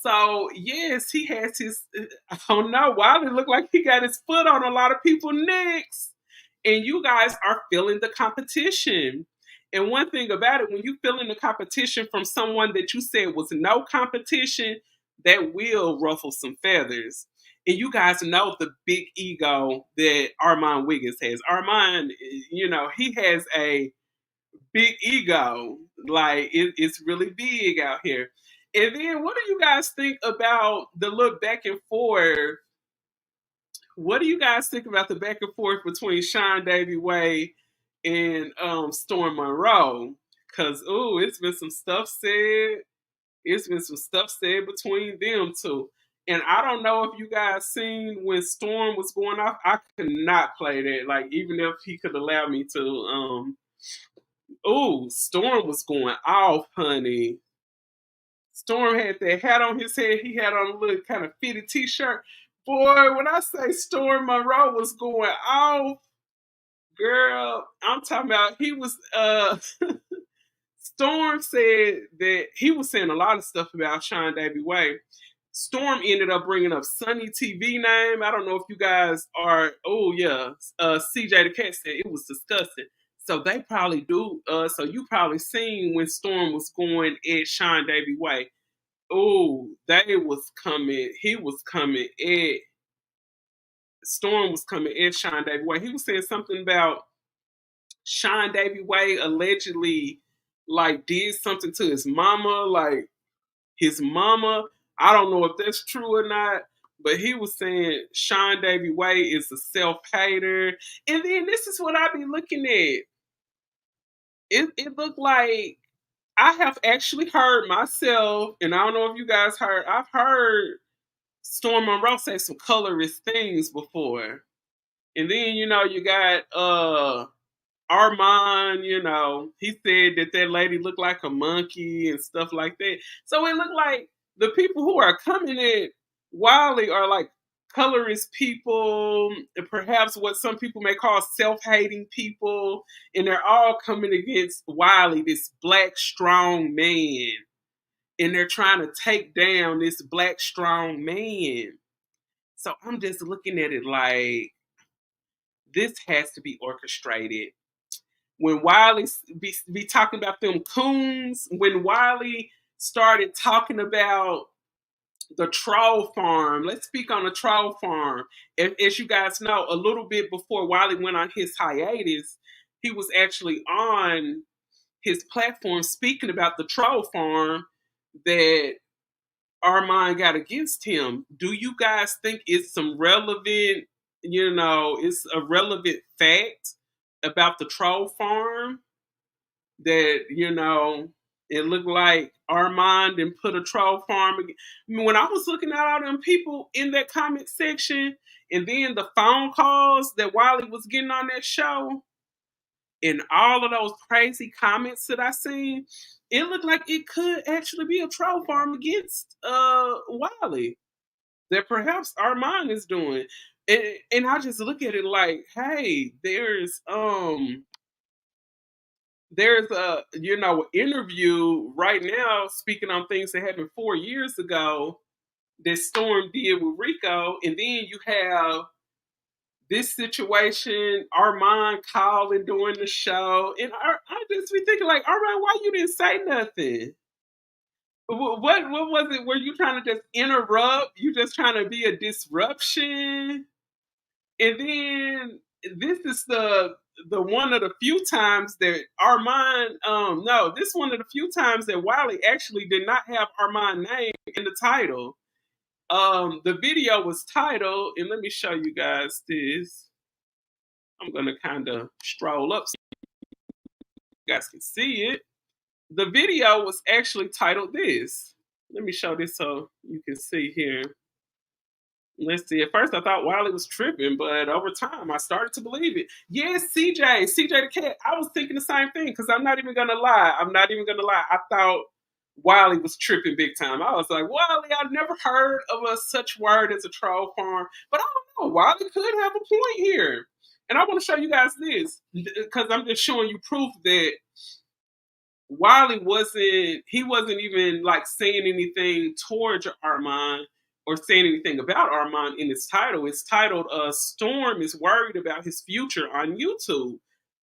So, yes, he has his, I don't know, Wiley looked like he got his foot on a lot of people's necks. And you guys are feeling the competition. And one thing about it, when you feel in the competition from someone that you said was no competition, that will ruffle some feathers. And you guys know the big ego that Armon Wiggins has. Armon, he has a big ego. Like, it's really big out here. And then what do you guys think about the look back and forth? What do you guys think about the back and forth between Sean Davy Way and Storm Monroe? Cause it's been some stuff said. It's been some stuff said between them two. And I don't know if you guys seen when Storm was going off. I could not play that. Like even if he could allow me to. Storm was going off, honey. Storm had that hat on his head. He had on a little kind of fitted t-shirt. Boy, when I say Storm Monroe was going off, girl, I'm talking about he was Storm said that he was saying a lot of stuff about Sean Davy Way. Storm ended up bringing up Sunny TV name. I don't know if you guys are. Oh yeah, CJ the Cat said it was disgusting. So they probably do. So you probably seen when Storm was going at Sean Davy Way. Oh, they was coming. He was coming at Storm was coming at Sean Davy Way. He was saying something about Sean Davy Way allegedly like did something to his mama, like his mama. I don't know if that's true or not, but he was saying Sean Davy Way is a self-hater. And then this is what I be looking at. It looked like I have actually heard myself, and I don't know if you guys heard, I've heard Storm Monroe say some colorist things before. And then, you got Armon, he said that lady looked like a monkey and stuff like that. So it looked like the people who are coming at Wiley are like colorist people, and perhaps what some people may call self-hating people, and they're all coming against Wiley, this black strong man, and they're trying to take down this black strong man. So I'm just looking at it like this has to be orchestrated. When Wiley be talking about them coons, when Wiley started talking about the troll farm, let's speak on the troll farm. As you guys know, a little bit before Wiley went on his hiatus, he was actually on his platform speaking about the troll farm that Armon got against him. Do you guys think it's some relevant, it's a relevant fact about the troll farm that, it looked like Armand and put a troll farm. I mean, when I was looking at all them people in that comment section and then the phone calls that Wiley was getting on that show and all of those crazy comments that I seen, it looked like it could actually be a troll farm against Wiley that perhaps Armand is doing. And I just look at it like, hey, there's a interview right now speaking on things that happened 4 years ago that Storm did with Rico, and then you have this situation, Armon calling during the show, and I just be thinking like, Armon, why you didn't say nothing? What was it? Were you trying to just interrupt? You just trying to be a disruption? And then this is the one of the few times that Armon no, this one of the few times that Wiley actually did not have Armon name in the title. The video was titled, and let me show you guys this. I'm gonna kind of stroll up so you guys can see it. The video was actually titled this. Let me show this so you can see here. Let's see. At first, I thought Wiley was tripping, but over time, I started to believe it. Yes, CJ the cat. I was thinking the same thing because I'm not even gonna lie. I thought Wiley was tripping big time. I was like, Wiley, I've never heard of such word as a troll farm, but I don't know. Wiley could have a point here, and I want to show you guys this because I'm just showing you proof that Wiley wasn't even like saying anything towards Armon or saying anything about Armon in his title. It's titled Storm is worried about his future on YouTube.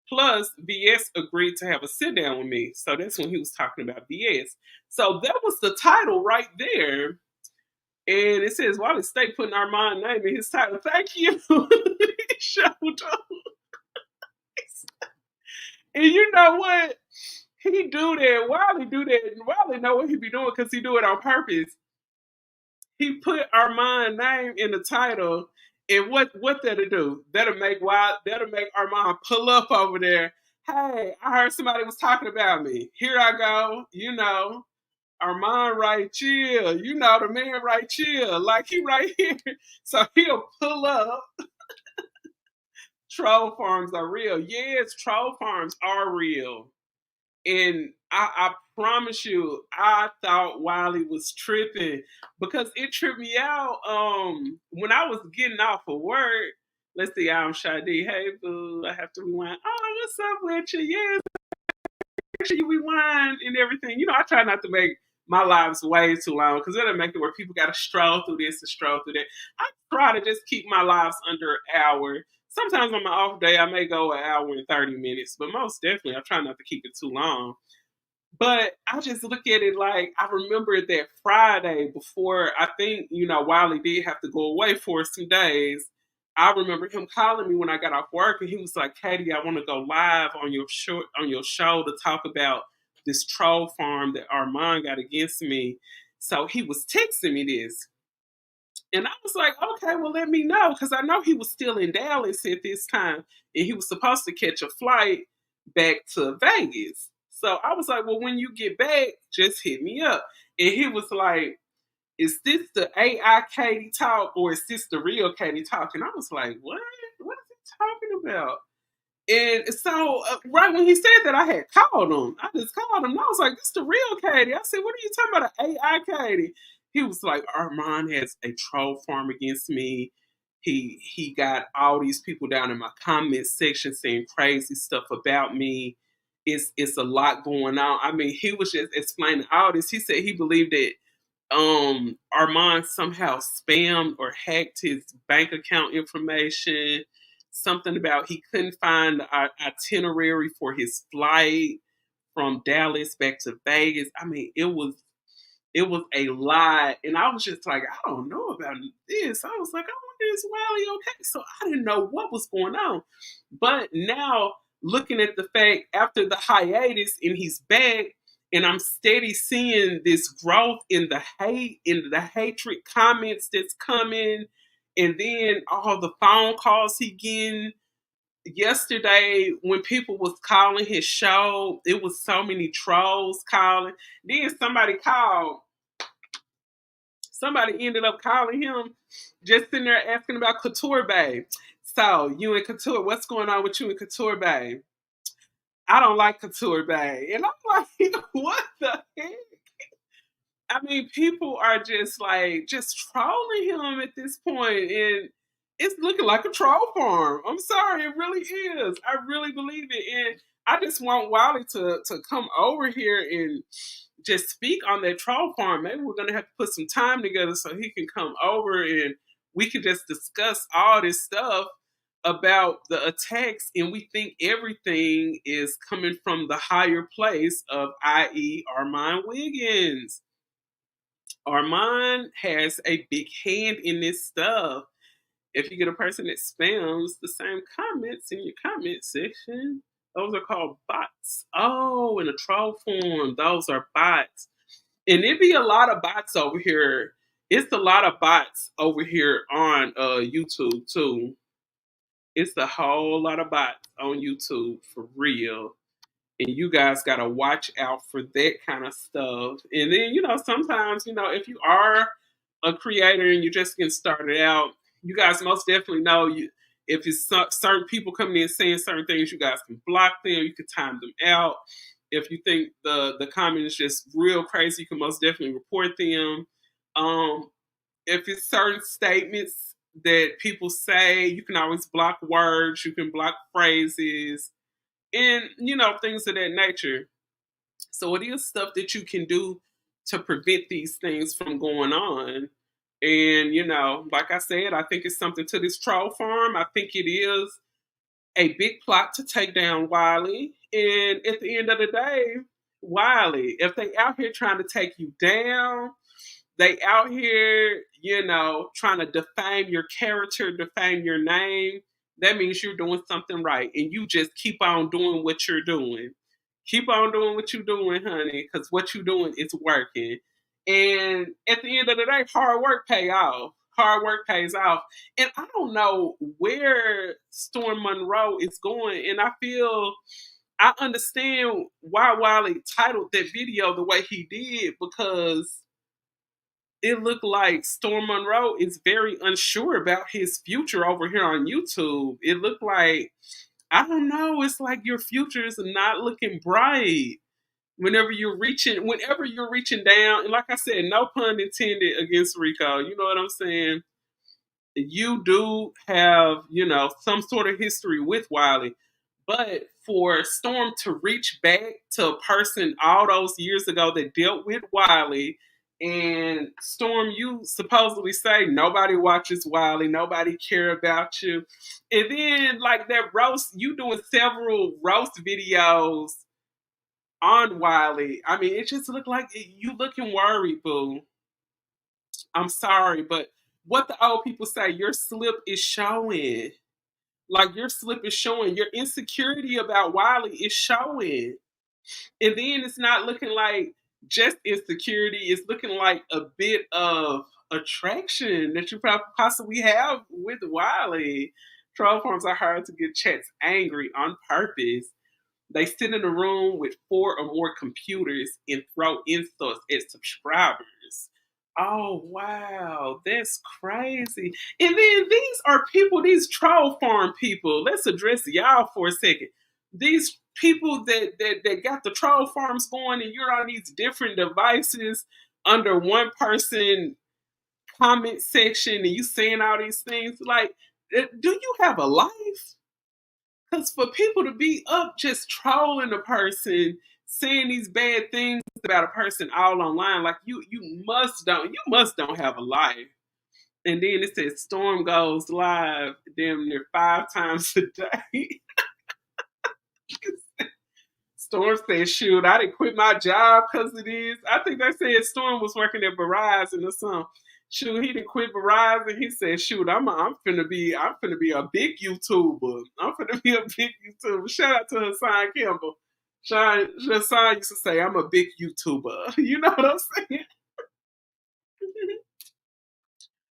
Plus, VS agreed to have a sit down with me. So that's when he was talking about VS. So that was the title right there. And it says, Wiley State putting Armon name in his title. Thank you. And you know what? He do that. Wiley do that. And Wiley know what he be doing because he do it on purpose. He put Armon name in the title, and what that'll do? That'll make Armon pull up over there. Hey, I heard somebody was talking about me. Here I go. You know, Armon right chill. You know the man right chill. Like he right here. So he'll pull up. Troll farms are real. Yes, troll farms are real. And I promise you, I thought Wiley was tripping because it tripped me out. When I was getting off of work, let's see, I'm Shadi. Hey, boo, I have to rewind. Oh, what's up with you? Yes, make sure you rewind and everything. You know, I try not to make my lives way too long because that'll make it where people got to stroll through this and stroll through that. I try to just keep my lives under an hour. Sometimes on my off day, I may go an hour and 30 minutes, but most definitely, I try not to keep it too long. But I just look at it like I remember that Friday before I think, Wiley did have to go away for some days. I remember him calling me when I got off work and he was like, Katie, I want to go live on your show to talk about this troll farm that Armon got against me. So he was texting me this. And I was like, okay, well, let me know. Because I know he was still in Dallas at this time. And he was supposed to catch a flight back to Vegas. So I was like, well, when you get back, just hit me up. And he was like, is this the AI Katie talk or is this the real Katie talk? And I was like, what? What is he talking about? And so right when he said that, I had called him. I just called him. And I was like, this the real Katie. I said, what are you talking about, an AI Katie? He was like, Armon has a troll farm against me. He got all these people down in my comment section saying crazy stuff about me. It's a lot going on. I mean, he was just explaining all this. He said he believed that Armon somehow spammed or hacked his bank account information. Something about he couldn't find the itinerary for his flight from Dallas back to Vegas. I mean, it was a lot. And I was just like, I don't know about this. I was like, I wonder is Wiley okay? So I didn't know what was going on. But now looking at the fact after the hiatus and he's back, and I'm steady seeing this growth in the hate, in the hatred comments that's coming, and then all the phone calls he getting. Yesterday, when people was calling his show, it was so many trolls calling. Then somebody ended up calling him, just sitting there asking about Couture Babe. So, you and Couture, what's going on with you and Couture Babe? I don't like Couture Babe. And I'm like, what the heck? I mean, people are just trolling him at this point, and it's looking like a troll farm. I'm sorry, it really is. I really believe it. And I just want Wiley to come over here and just speak on that troll farm. Maybe we're gonna have to put some time together so he can come over and we can just discuss all this stuff about the attacks, and we think everything is coming from the higher place of, i.e., Armon Wiggins. Armon has a big hand in this stuff. If you get a person that spams the same comments in your comment section, those are called bots. Oh, in a troll form, those are bots. And it be a lot of bots over here. It's a lot of bots over here on YouTube too. It's a whole lot of bots on YouTube for real. And you guys got to watch out for that kind of stuff. And then, sometimes, if you are a creator and you're just getting started out, you guys most definitely know if it's certain people coming in saying certain things, you guys can block them. You can time them out. If you think the comment is just real crazy, you can most definitely report them. If it's certain statements that people say, you can always block words. You can block phrases. And, things of that nature. So it is stuff that you can do to prevent these things from going on. And, like I said, I think it's something to this troll farm. I think it is a big plot to take down Wiley. And at the end of the day, Wiley, if they out here trying to take you down, they out here, trying to defame your character, defame your name, that means you're doing something right. And you just keep on doing what you're doing. Keep on doing what you're doing, honey, because what you're doing is working. And at the end of the day, hard work pays off. Hard work pays off. And I don't know where Storm Monroe is going. And I understand why Wiley titled that video the way he did, because it looked like Storm Monroe is very unsure about his future over here on YouTube. It looked like, I don't know, it's like your future is not looking bright. Whenever you're reaching down, and like I said, no pun intended against Rico, you know what I'm saying? You do have, some sort of history with Wiley. But for Storm to reach back to a person all those years ago that dealt with Wiley, and Storm, you supposedly say nobody watches Wiley, nobody care about you. And then like that roast, you doing several roast videos on Wiley. I mean, it just looked like you looking worried, boo. I'm sorry, but what the old people say, your slip is showing. Like your slip is showing. Your insecurity about Wiley is showing. And then it's not looking like just insecurity. It's looking like a bit of attraction that you possibly have with Wiley. Troll farms are hard to get chats angry on purpose. They sit in a room with 4 or more computers and throw insults at subscribers. Oh, wow. That's crazy. And then these are people, these troll farm people. Let's address y'all for a second. These people that got the troll farms going, and you're on these different devices under one person comment section and you saying all these things. Like, do you have a life? Because for people to be up just trolling a person, saying these bad things about a person all online, like you must don't have a life. And then it says Storm goes live damn near 5 times a day. Storm said, shoot, I didn't quit my job because of this. I think they said Storm was working at Verizon or something. Shoot, he didn't quit Verizon. He said, shoot, I'm finna be a big YouTuber. I'm finna be a big YouTuber. Shout out to Hassan Campbell. Hassan used to say, I'm a big YouTuber. You know what I'm saying?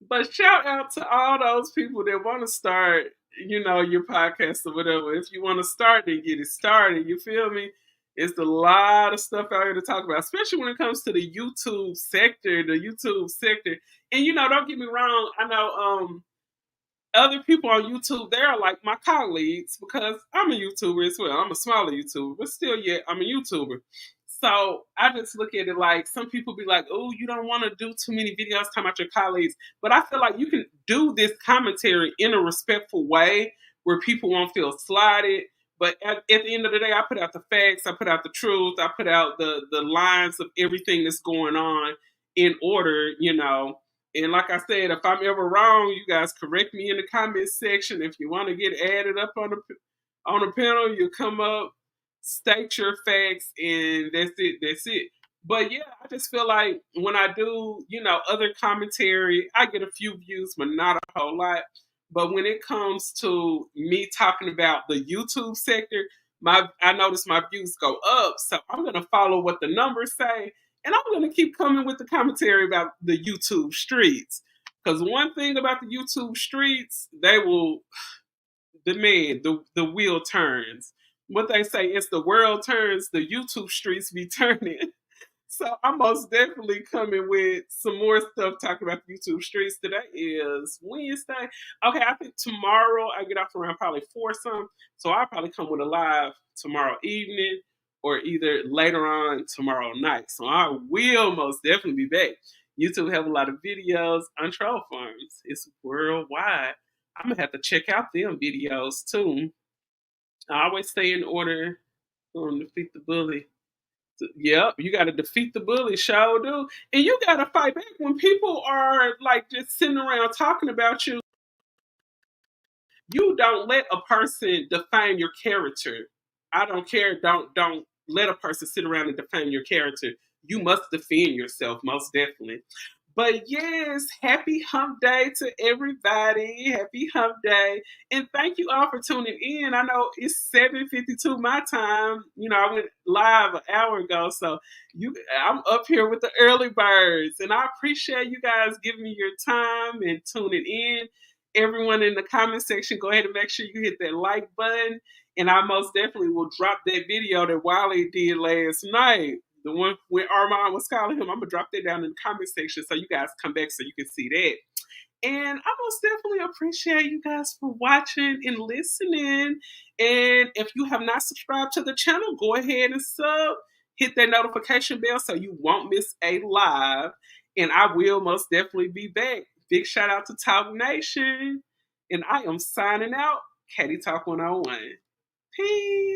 But shout out to all those people that want to start, your podcast or whatever. If you want to start, then get it started. You feel me? It's a lot of stuff out here to talk about, especially when it comes to the YouTube sector. And don't get me wrong. I know other people on YouTube, they're like my colleagues because I'm a YouTuber as well. I'm a smaller YouTuber, but still, yet I'm a YouTuber. So I just look at it like some people be like, oh, you don't want to do too many videos talking about your colleagues. But I feel like you can do this commentary in a respectful way where people won't feel slighted, But at the end of the day, I put out the facts, I put out the truth, I put out the lines of everything that's going on in order, you know. And like I said, if I'm ever wrong, you guys correct me in the comment section. If you want to get added up on the panel, you come up, state your facts, and that's it. That's it. But yeah, I just feel like when I do, you know, other commentary, I get a few views, but not a whole lot. But when it comes to me talking about the YouTube sector, I notice my views go up. So I'm gonna follow what the numbers say, and I'm gonna keep coming with the commentary about the YouTube streets. Because one thing about the YouTube streets, they will the wheel turns. What they say, it's the world turns, the YouTube streets be turning. So I'm most definitely coming with some more stuff talking about the YouTube streets. Today is Wednesday. Okay, I think tomorrow I get off around probably 4 something. So I'll probably come with a live tomorrow evening or either later on tomorrow night. So I will most definitely be back. YouTube have a lot of videos on troll farms. It's worldwide. I'm gonna have to check out them videos too. I always stay in order on Defeat the Bully. Yep, you got to defeat the bully, show do, and you got to fight back when people are like just sitting around talking about you. You don't let a person define your character. I don't care. Don't let a person sit around and define your character. You must defend yourself, most definitely. But yes, happy hump day to everybody. Happy hump day. And thank you all for tuning in. I know it's 7:52 my time. You know, I went live an hour ago. So I'm up here with the early birds. And I appreciate you guys giving me your time and tuning in. Everyone in the comment section, go ahead and make sure you hit that like button. And I most definitely will drop that video that Wiley did last night. The one where Armon was calling him. I'm gonna drop that down in the comment section so you guys come back so you can see that. And I most definitely appreciate you guys for watching and listening. And if you have not subscribed to the channel, go ahead and sub. Hit that notification bell so you won't miss a live. And I will most definitely be back. Big shout out to Talk Nation. And I am signing out. Katie Talk 101. Peace.